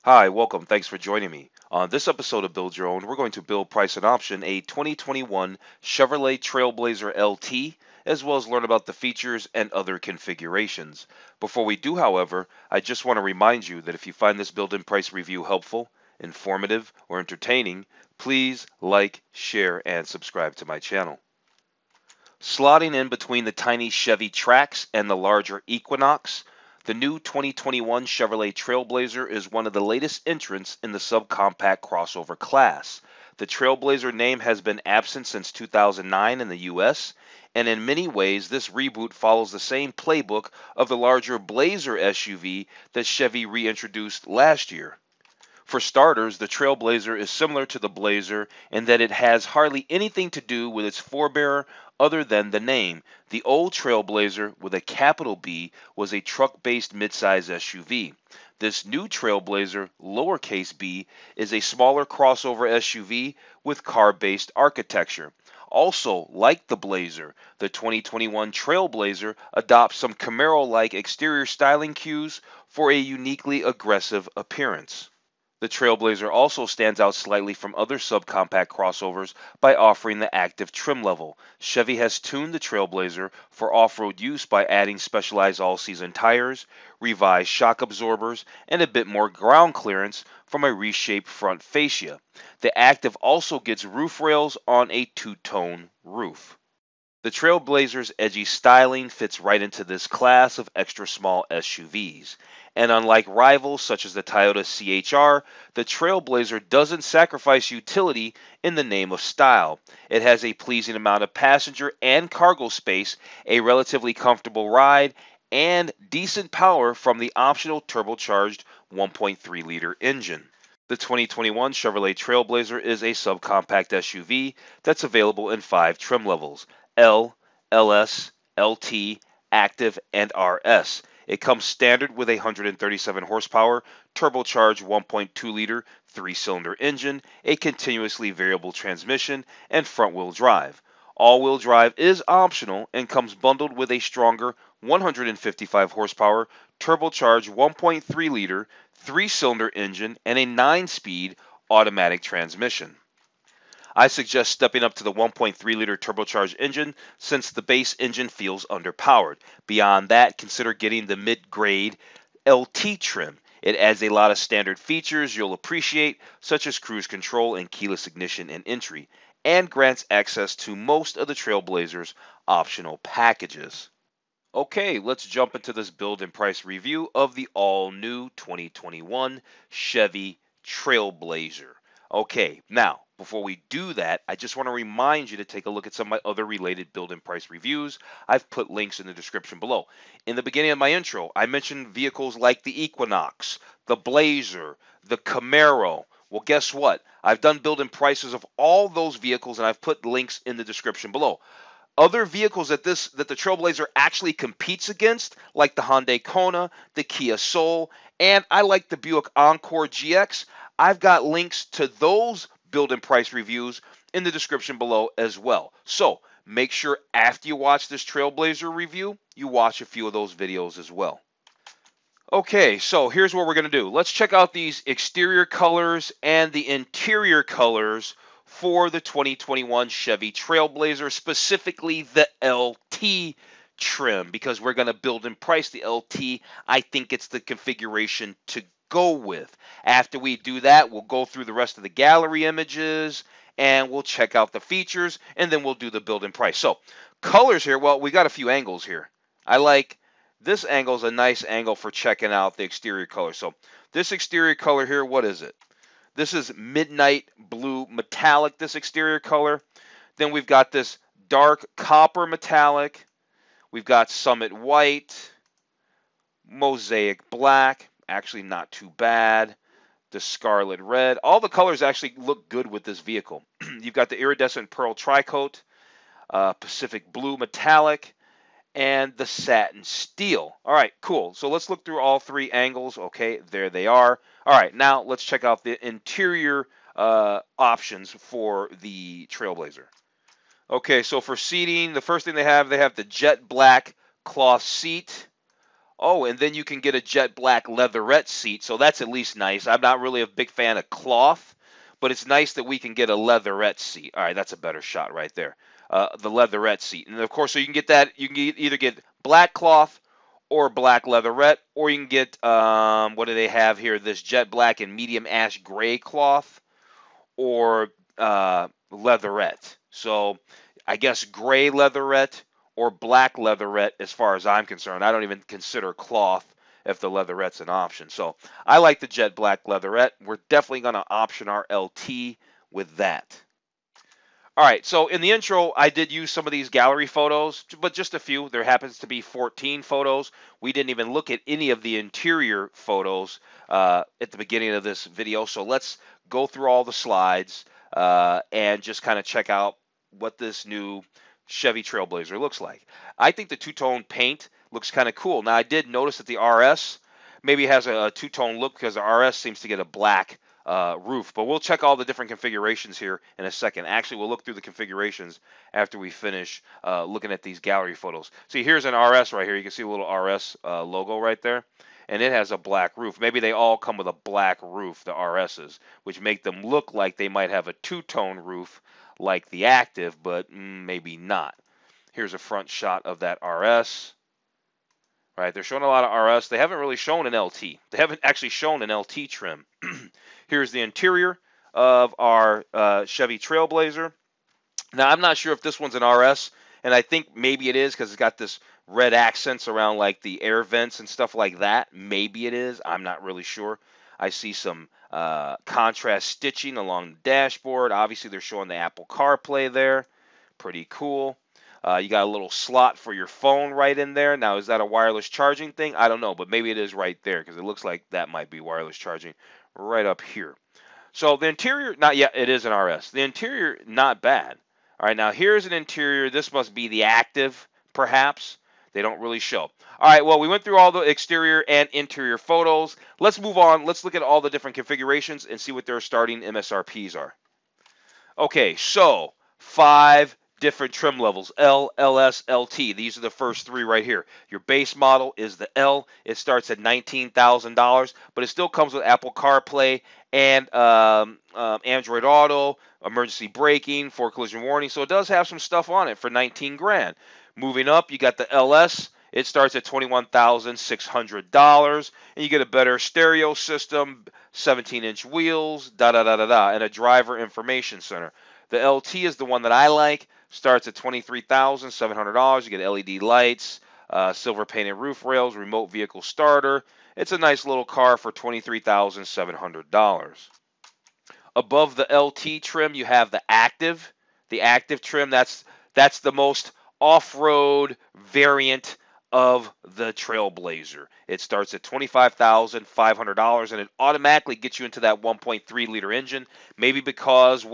Hi, welcome. Thanks for joining me. On this episode of Build Your Own, we're going to build, price, and option a 2021 Chevrolet Trailblazer LT, as well as learn about the features and other configurations. Before we do, however, I just want to remind you that if you find this build and price review helpful, informative, or entertaining, please like, share, and subscribe to my channel. Slotting in between the tiny Chevy Trax and the larger Equinox, the new 2021 Chevrolet Trailblazer is one of the latest entrants in the subcompact crossover class. The Trailblazer name has been absent since 2009 in the US, and in many ways this reboot follows the same playbook of the larger Blazer SUV that Chevy reintroduced last year. For starters, the Trailblazer is similar to the Blazer in that it has hardly anything to do with its forebearer other than the name. The old Trailblazer with a capital B was a truck-based midsize SUV. This new Trailblazer, lowercase b, is a smaller crossover SUV with car-based architecture. Also, like the Blazer, the 2021 Trailblazer adopts some Camaro-like exterior styling cues for a uniquely aggressive appearance. The Trailblazer also stands out slightly from other subcompact crossovers by offering the active trim level. Chevy has tuned the Trailblazer for off-road use by adding specialized all-season tires, revised shock absorbers, and a bit more ground clearance from a reshaped front fascia. The active also gets roof rails on a two-tone roof. The Trailblazer's edgy styling fits right into this class of extra small SUVs. And unlike rivals such as the Toyota CHR, the Trailblazer doesn't sacrifice utility in the name of style. It has a pleasing amount of passenger and cargo space, a relatively comfortable ride, and decent power from the optional turbocharged 1.3-liter engine. The 2021 Chevrolet Trailblazer is a subcompact SUV that's available in 5 trim levels: L, LS, LT, Active, and RS. It comes standard with a 137 horsepower, turbocharged 1.2-liter, 3-cylinder engine, a continuously variable transmission, and front-wheel drive. All-wheel drive is optional and comes bundled with a stronger 155 horsepower, turbocharged 1.3-liter, 3-cylinder engine, and a 9-speed automatic transmission. I suggest stepping up to the 1.3-liter turbocharged engine since the base engine feels underpowered. Beyond that, consider getting the mid-grade LT trim. It adds a lot of standard features you'll appreciate, such as cruise control and keyless ignition and entry, and grants access to most of the Trailblazer's optional packages. Okay, let's jump into this build and price review of the all-new 2021 Chevy Trailblazer. Okay, now, before we do that, I just want to remind you to take a look at some of my other related build and price reviews. I've put links in the description below. In the beginning of my intro, I mentioned vehicles like the Equinox, the Blazer, the Camaro. Well, guess what? I've done build and prices of all those vehicles, and I've put links in the description below. Other vehicles that the Trailblazer actually competes against, like the Hyundai Kona, the Kia Soul, and I like the Buick Encore GX. I've got links to those build and price reviews in the description below as well. So make sure after you watch this Trailblazer review, you watch a few of those videos as well. Okay, so here's what we're going to do. Let's check out these exterior colors and the interior colors for the 2021 Chevy Trailblazer, specifically the LT trim, because we're going to build and price the LT. I think it's the configuration to go with. After we do that, we'll go through the rest of the gallery images and we'll check out the features, and then we'll do the build and price. So colors here, well, we got a few angles here. I like this angle is a nice angle for checking out the exterior color. So this exterior color here, what is it? This is midnight blue metallic, this exterior color. Then we've got this dark copper metallic. We've got summit white, mosaic black, actually not too bad. The scarlet red. All the colors actually look good with this vehicle. You've got the iridescent pearl tricoat, Pacific blue metallic, and the satin steel. All right, cool. So let's look through all 3 angles. Okay, there they are. All right, now let's check out the interior options for the Trailblazer. Okay, so for seating, the first thing they have the jet black cloth seat. Oh, and then you can get a jet black leatherette seat, so that's at least nice. I'm not really a big fan of cloth, but it's nice that we can get a leatherette seat. All right, that's a better shot right there. The leatherette seat, and of course, so you can get that. You can either get black cloth or black leatherette, or you can get what do they have here? This jet black and medium ash gray cloth, or leatherette. So I guess gray leatherette or black leatherette, as far as I'm concerned. I don't even consider cloth if the leatherette's an option. So I like the jet black leatherette. We're definitely going to option our LT with that. All right, so in the intro, I did use some of these gallery photos, but just a few. There happens to be 14 photos. We didn't even look at any of the interior photos at the beginning of this video, so let's go through all the slides and just kind of check out what this new Chevy Trailblazer looks like. I think the two-tone paint looks kind of cool. Now, I did notice that the RS maybe has a two-tone look because the RS seems to get a black roof. But we'll check all the different configurations here in a second. Actually, we'll look through the configurations after we finish looking at these gallery photos. See, here's an RS right here. You can see a little RS logo right there. And it has a black roof. Maybe they all come with a black roof, the RSs, which make them look like they might have a two-tone roof like the Active, but maybe not. Here's a front shot of that RS. Right, they're showing a lot of RS. They haven't really shown an LT. They haven't actually shown an LT trim. Here's the interior of our Chevy Trailblazer. Now, I'm not sure if this one's an RS, and I think maybe it is because it's got this red accents around like the air vents and stuff like that. Maybe it is. I'm not really sure. I see some contrast stitching along the dashboard. Obviously, they're showing the Apple CarPlay there. Pretty cool. You got a little slot for your phone right in there. Now, is that a wireless charging thing? I don't know, but maybe it is right there because it looks like that might be wireless charging right up here. So the interior, not yet, it is an RS. The interior, not bad. All right, now here's an interior. This must be the Active, perhaps. They don't really show. All right, well, we went through all the exterior and interior photos. Let's move on. Let's look at all the different configurations and see what their starting MSRPs are. Okay, so 5 different trim levels, L, LS, LT. These are the first 3 right here. Your base model is the L. It starts at $19,000, but it still comes with Apple CarPlay and Android Auto, emergency braking, for collision warning. So it does have some stuff on it for 19 grand. Moving up, you got the LS. It starts at $21,600, and you get a better stereo system, 17-inch wheels, and a driver information center. The LT is the one that I like. Starts at $23,700. You get LED lights, silver painted roof rails, remote vehicle starter. It's a nice little car for $23,700. Above the LT trim, you have the Active. The Active trim, that's the most off-road variant of the Trailblazer. It starts at $25,500, and it automatically gets you into that 1.3 liter engine. Maybe because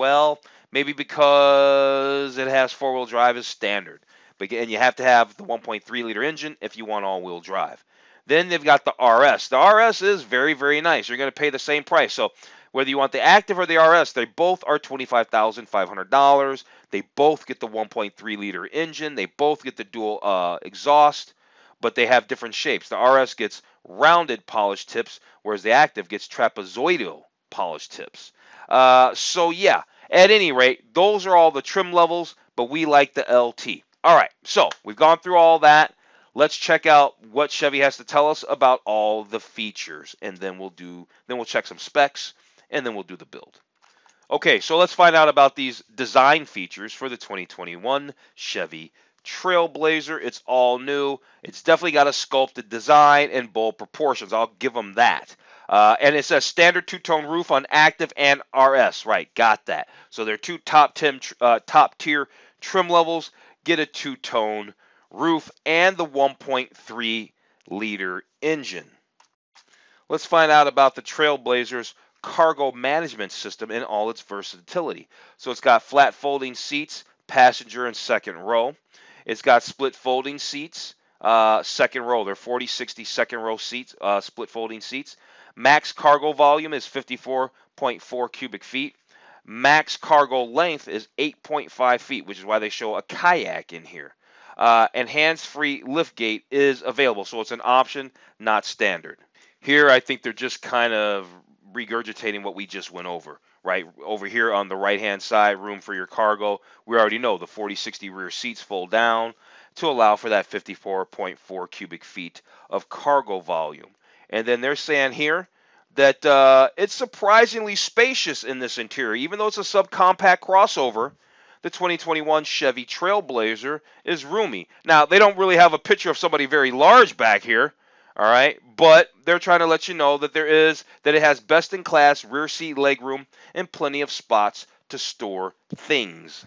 it has four-wheel drive as standard. And you have to have the 1.3 liter engine if you want all-wheel drive. Then they've got the RS. The RS is very, very nice. You're going to pay the same price. So whether you want the Active or the RS, they both are $25,500. They both get the 1.3 liter engine. They both get the dual exhaust, but they have different shapes. The RS gets rounded polished tips, whereas the Active gets trapezoidal polished tips. So yeah, at any rate, those are all the trim levels, but we like the LT. All right, so we've gone through all that. Let's check out what Chevy has to tell us about all the features, and then we'll check some specs, and then we'll do the build. Okay, so let's find out about these design features for the 2021 Chevy Trailblazer. It's all new. It's definitely got a sculpted design and bold proportions. I'll give them that. And it says standard two-tone roof on Active and RS. Right, got that. So they're two top-tier trim levels. Get a two-tone roof and the 1.3 liter engine. Let's find out about the Trailblazer's cargo management system and all its versatility. So it's got flat folding seats, passenger and second row. It's got split folding seats, second row. They're 40-60 second row seats, split folding seats. Max cargo volume is 54.4 cubic feet. Max cargo length is 8.5 feet, which is why they show a kayak in here. And hands-free liftgate is available, so it's an option, not standard. Here, I think they're just kind of regurgitating what we just went over, right? Over here on the right-hand side, room for your cargo. We already know the 40/60 rear seats fold down to allow for that 54.4 cubic feet of cargo volume. And then they're saying here that it's surprisingly spacious in this interior. Even though it's a subcompact crossover, the 2021 Chevy Trailblazer is roomy. Now, they don't really have a picture of somebody very large back here, all right, but they're trying to let you know that it has best in class rear seat legroom and plenty of spots to store things.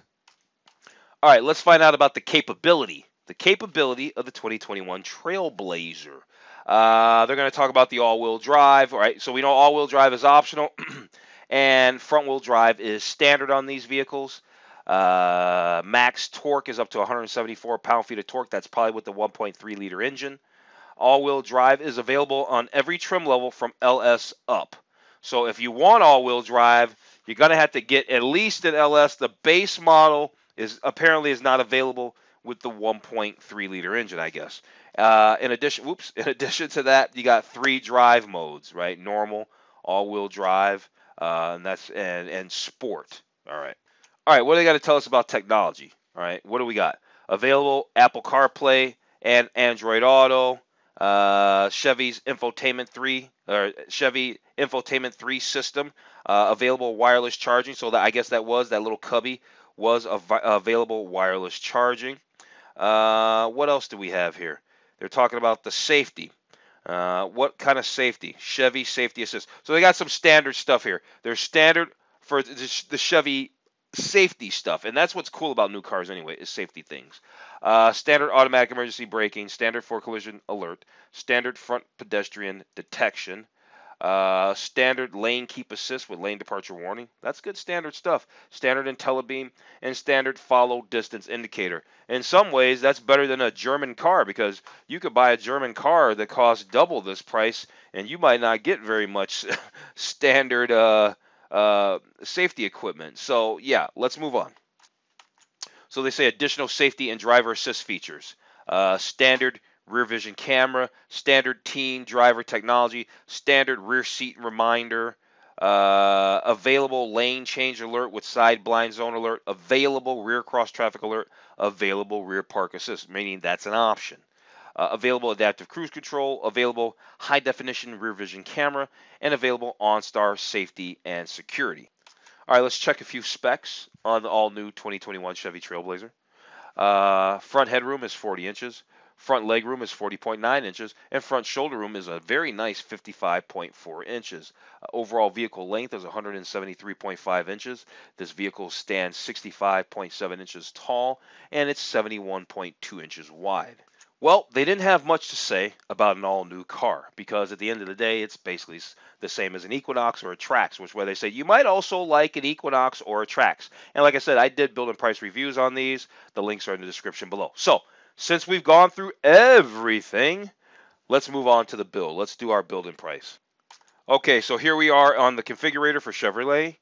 All right, let's find out about the capability. The capability of the 2021 Trailblazer. They're going to talk about the all-wheel drive. All right, so we know all-wheel drive is optional, and front-wheel drive is standard on these vehicles. Max torque is up to 174 pound-feet of torque. That's probably with the 1.3 liter engine. All-wheel drive is available on every trim level from LS up. So if you want all-wheel drive, you're going to have to get at least an LS. The base model is not available with the 1.3 liter engine, I guess. In addition to that, you got 3 drive modes, right? Normal, all-wheel drive, and sport. All right. All right, what do they got to tell us about technology? All right, what do we got? Available Apple CarPlay and Android Auto, Chevy Infotainment 3 system, available wireless charging. So that I guess that little cubby was available wireless charging. What else do we have here? They're talking about the safety. What kind of safety? Chevy Safety Assist. So they got some standard stuff here. There's standard for the Chevy safety stuff, and that's what's cool about new cars anyway, is safety things. Standard automatic emergency braking, standard for collision alert, standard front pedestrian detection, standard lane keep assist with lane departure warning. That's good standard stuff. Standard IntelliBeam and standard follow distance indicator. In some ways, that's better than a German car, because you could buy a German car that costs double this price, and you might not get very much standard safety equipment. So yeah, let's move on. So they say additional safety and driver assist features. Standard rear vision camera, standard teen driver technology, standard rear seat reminder, available lane change alert with side blind zone alert, available rear cross traffic alert, available rear park assist, meaning that's an option. Available adaptive cruise control, available high definition rear vision camera, and available OnStar safety and security. All right, let's check a few specs on the all new 2021 Chevy Trailblazer. Front headroom is 40 inches, front legroom is 40.9 inches, and front shoulder room is a very nice 55.4 inches. Overall vehicle length is 173.5 inches. This vehicle stands 65.7 inches tall, and it's 71.2 inches wide. Well, they didn't have much to say about an all-new car, because at the end of the day, it's basically the same as an Equinox or a Trax, which where they say you might also like an Equinox or a Trax. And like I said, I did build and price reviews on these. The links are in the description below. So, since we've gone through everything, let's move on to the build. Let's do our build and price. Okay, so here we are on the configurator for Chevrolet.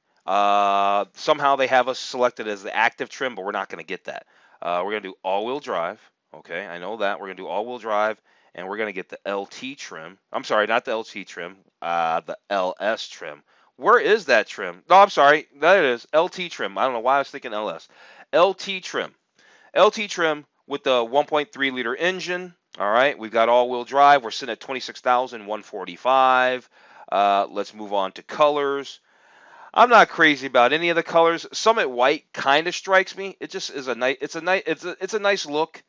Somehow they have us selected as the active trim, but we're not going to get that. We're going to do all-wheel drive. Okay, I know that. We're going to do all-wheel drive, and we're going to get the LT trim. I'm sorry, not the LT trim, the LS trim. Where is that trim? No, I'm sorry. That it is. LT trim. I don't know why I was thinking LS. LT trim. LT trim with the 1.3 liter engine. All right, we've got all-wheel drive. We're sitting at $26,145. Let's move on to colors. I'm not crazy about any of the colors. Summit white kind of strikes me. It just is a nice. It's a nice look,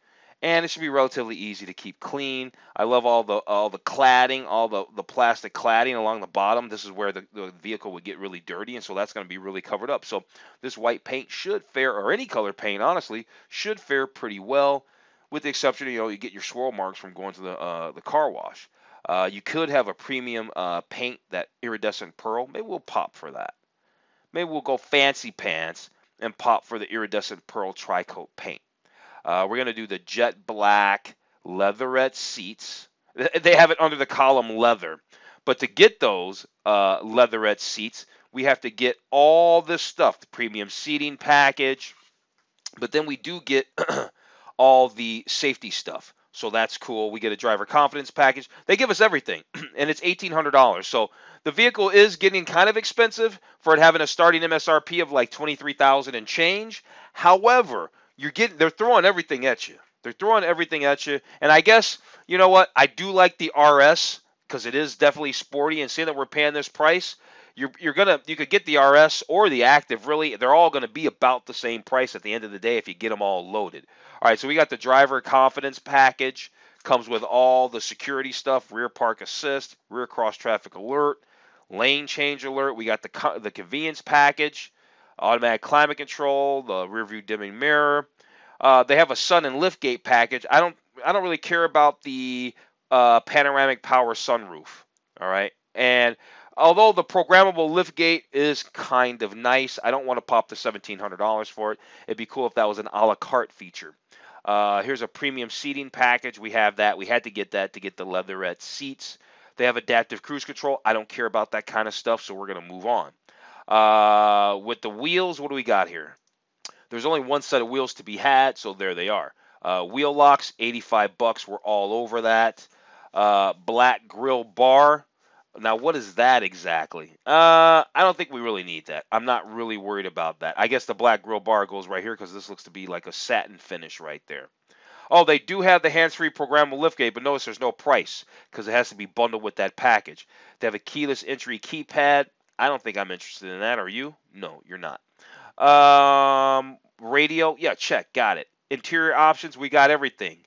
and it should be relatively easy to keep clean. I love all the cladding, all the plastic cladding along the bottom. This is where the vehicle would get really dirty, and so that's going to be really covered up. So this white paint should fare, or any color paint, honestly, should fare pretty well, with the exception of, you get your swirl marks from going to the car wash. You could have a premium paint, that iridescent pearl. Maybe we'll pop for that. Maybe we'll go fancy pants and pop for the iridescent pearl tri-coat paint. We're going to do the jet black leatherette seats. They have it under the column leather. But to get those leatherette seats, we have to get all this stuff, the premium seating package. But then we do get all the safety stuff. So that's cool. We get a driver confidence package. They give us everything, and it's $1,800. So the vehicle is getting kind of expensive for it having a starting MSRP of like 23,000 and change. However, they're throwing everything at you. They're throwing everything at you, and I guess you know what? I do like the RS because it is definitely sporty. And seeing that we're paying this price, you could get the RS or the Active. Really, they're all gonna be about the same price at the end of the day if you get them all loaded. All right, so we got the driver confidence package. Comes with all the security stuff: rear park assist, rear cross traffic alert, lane change alert. We got the convenience package, automatic climate control, the rear view dimming mirror. They have a sun and lift gate package. I don't really care about the panoramic power sunroof. All right, and although the programmable lift gate is kind of nice, I don't want to pop the $1,700 for it. It'd be cool if that was an a la carte feature. Here's a premium seating package. We have that. We had to get that to get the leatherette seats. They have adaptive cruise control. I don't care about that kind of stuff, so we're going to move on. With the wheels, what do we got here? There's only one set of wheels to be had, so there they are. Wheel locks, $85. We're all over that. Black grill bar. Now, what is that exactly? I don't think we really need that. I'm not really worried about that. I guess the black grill bar goes right here because this looks to be like a satin finish right there. Oh, they do have the hands-free programmable liftgate, but notice there's no price because it has to be bundled with that package. They have a keyless entry keypad. I don't think I'm interested in that. Are you? No, you're not. Radio, yeah, check, got it. Interior options, we got everything.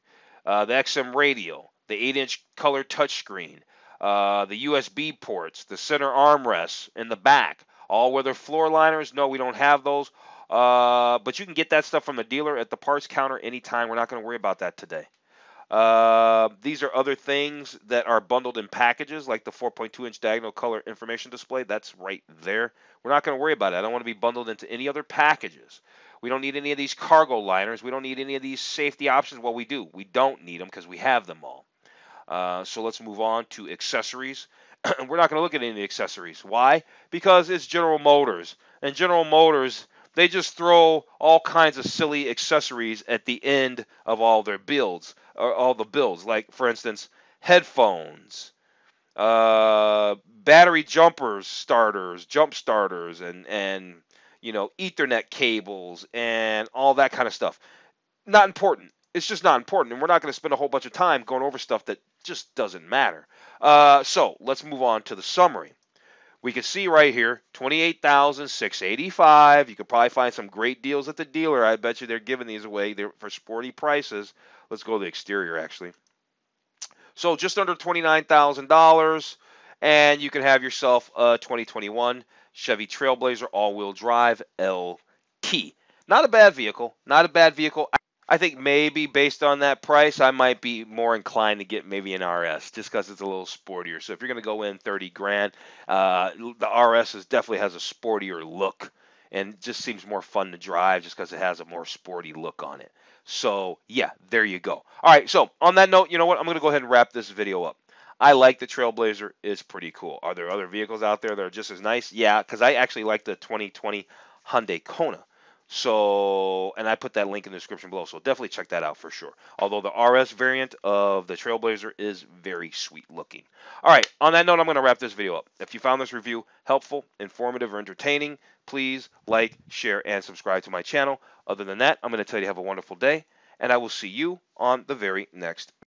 The XM radio, the 8-inch color touchscreen, the USB ports, the center armrests in the back, all-weather floor liners. No, we don't have those. But you can get that stuff from the dealer at the parts counter anytime. We're not going to worry about that today. These are other things that are bundled in packages, like the 4.2-inch diagonal color information display. That's right there. We're not going to worry about it. I don't want to be bundled into any other packages. We don't need any of these cargo liners. We don't need any of these safety options. Well, we do. We don't need them because we have them all. So let's move on to accessories. We're not going to look at any of the accessories. Why? Because it's General Motors. And General Motors, they just throw all kinds of silly accessories at the end of all their builds, or all the builds. Like, for instance, headphones, battery jumpers, jump starters, and Ethernet cables, and all that kind of stuff. Not important. It's just not important, and we're not going to spend a whole bunch of time going over stuff that just doesn't matter. So let's move on to the summary. We can see right here, $28,685. You could probably find some great deals at the dealer. I bet you they're giving these away for sporty prices. Let's go to the exterior, actually. So just under $29,000, and you can have yourself a 2021 Chevy Trailblazer all-wheel drive LT. Not a bad vehicle. Not a bad vehicle. I think maybe based on that price, I might be more inclined to get maybe an RS just because it's a little sportier. So if you're going to go in 30 grand, the RS definitely has a sportier look and just seems more fun to drive just because it has a more sporty look on it. So yeah, there you go. All right, so on that note, you know what? I'm going to go ahead and wrap this video up. I like the Trailblazer. It's pretty cool. Are there other vehicles out there that are just as nice? Yeah, because I actually like the 2020 Hyundai Kona. So, and I put that link in the description below, so definitely check that out for sure. Although the RS variant of the Trailblazer is very sweet looking. All right, on that note, I'm going to wrap this video up. If you found this review helpful, informative, or entertaining, please like, share, and subscribe to my channel. Other than that, I'm going to tell you to have a wonderful day, and I will see you on the very next